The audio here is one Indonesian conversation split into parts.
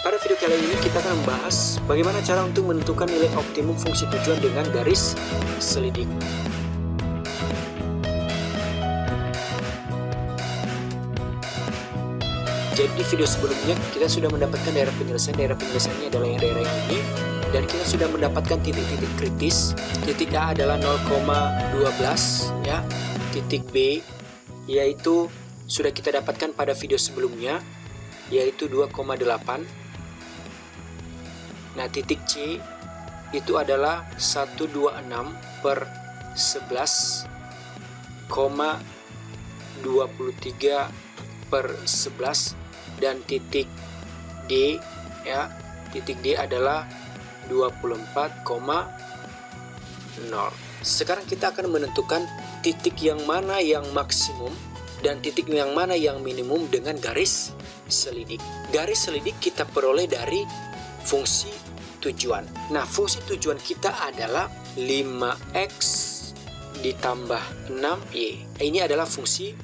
Pada video kali ini kita akan membahas bagaimana cara untuk menentukan nilai optimum fungsi tujuan dengan garis selidik. Jadi di video sebelumnya kita sudah mendapatkan daerah penyelesaiannya adalah yang daerah yang ini, dan kita sudah mendapatkan titik-titik kritis. Titik A adalah 0,12 ya, titik B yaitu sudah kita dapatkan pada video sebelumnya yaitu 2,8. Nah, titik C itu adalah 126 per 11,23 per 11, dan titik D ya, titik D adalah 24,0. Sekarang kita akan menentukan titik yang mana yang maksimum dan titik yang mana yang minimum dengan garis selidik. Garis selidik kita peroleh dari fungsi tujuan. Nah, fungsi tujuan kita adalah 5x ditambah 6y. Ini adalah fungsi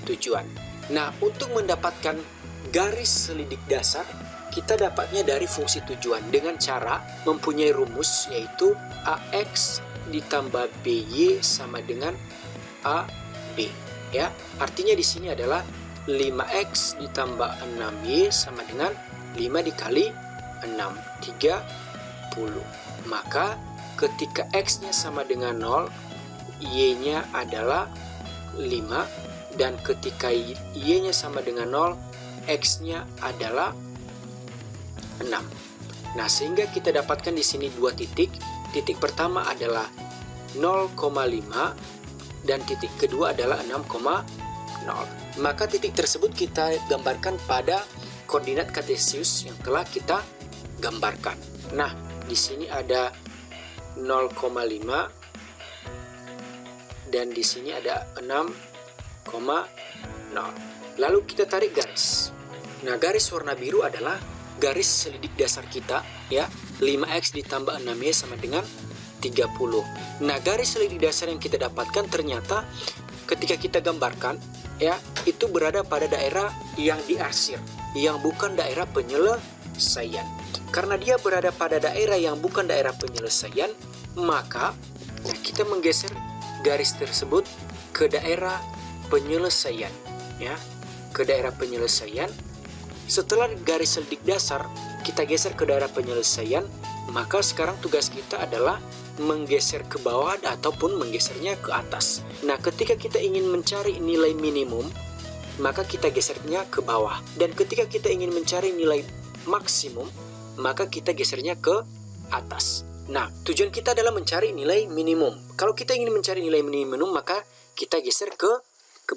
tujuan. Nah, untuk mendapatkan garis selidik dasar, kita dapatnya dari fungsi tujuan dengan cara mempunyai rumus, yaitu ax ditambah by sama dengan ab. Ya, artinya di sini adalah 5x ditambah 6y sama dengan 5 dikali 6, 30. Maka ketika x-nya sama dengan 0, y-nya adalah 5, dan ketika y-nya sama dengan 0, x-nya adalah 6. Nah, sehingga kita dapatkan di sini dua titik. Titik pertama adalah 0,5 dan titik kedua adalah 6,0. Maka titik tersebut kita gambarkan pada koordinat kartesius yang telah kita gambarkan. Nah, di sini ada 0,5 dan di sini ada 6,0. Lalu kita tarik garis. Nah, garis warna biru adalah garis selidik dasar kita ya, 5x ditambah 6y sama dengan 30. Nah, garis selidik dasar yang kita dapatkan ternyata ketika kita gambarkan ya, itu berada pada daerah yang diarsir, yang bukan daerah penyelesaian. Karena dia berada pada daerah yang bukan daerah penyelesaian, maka kita menggeser garis tersebut ke daerah penyelesaian ya, ke daerah penyelesaian. Setelah garis selidik dasar kita geser ke daerah penyelesaian, maka sekarang tugas kita adalah menggeser ke bawah ataupun menggesernya ke atas. Nah, ketika kita ingin mencari nilai minimum, maka kita gesernya ke bawah. Dan ketika kita ingin mencari nilai maksimum, maka kita gesernya ke atas. Nah, tujuan kita adalah mencari nilai minimum. Kalau kita ingin mencari nilai minimum, maka kita geser ke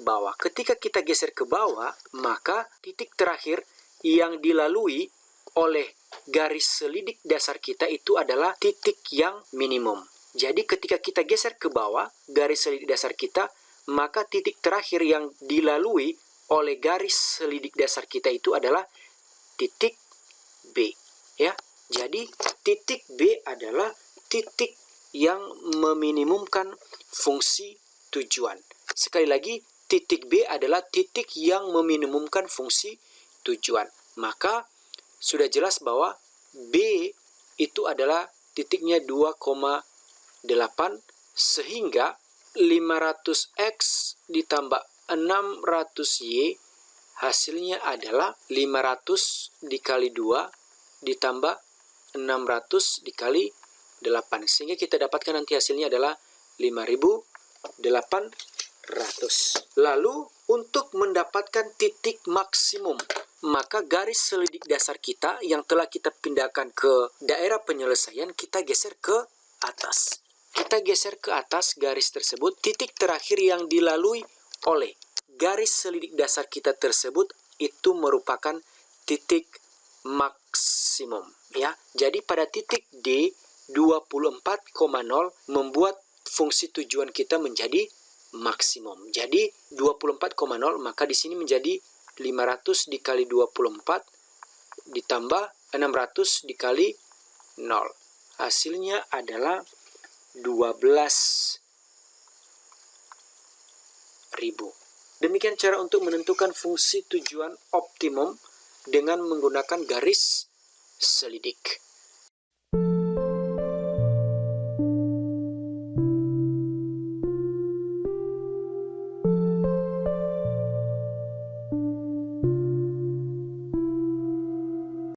bawah. Ketika kita geser ke bawah, maka titik terakhir yang dilalui oleh garis selidik dasar kita itu adalah titik yang minimum. Jadi ketika kita geser ke bawah garis selidik dasar kita, maka titik terakhir yang dilalui oleh garis selidik dasar kita itu adalah titik B ya. Jadi titik B adalah titik yang meminimumkan fungsi tujuan. Sekali lagi, titik B adalah titik yang meminimumkan fungsi tujuan. Maka sudah jelas bahwa B itu adalah titiknya 2,8, sehingga 500x ditambah 600y hasilnya adalah 500 dikali 2 ditambah 600 dikali 8, sehingga kita dapatkan nanti hasilnya adalah 5.800. Lalu untuk mendapatkan titik maksimum, maka garis selidik dasar kita yang telah kita pindahkan ke daerah penyelesaian, kita geser ke atas. Kita geser ke atas garis tersebut. Titik terakhir yang dilalui oleh garis selidik dasar kita tersebut itu merupakan titik maksimum ya. Jadi pada titik D 24,0 membuat fungsi tujuan kita menjadi maksimum. Jadi 24,0, maka di sini menjadi 500 dikali 24 ditambah 600 dikali 0. Hasilnya adalah 12.000. Demikian cara untuk menentukan fungsi tujuan optimum dengan menggunakan garis selidik.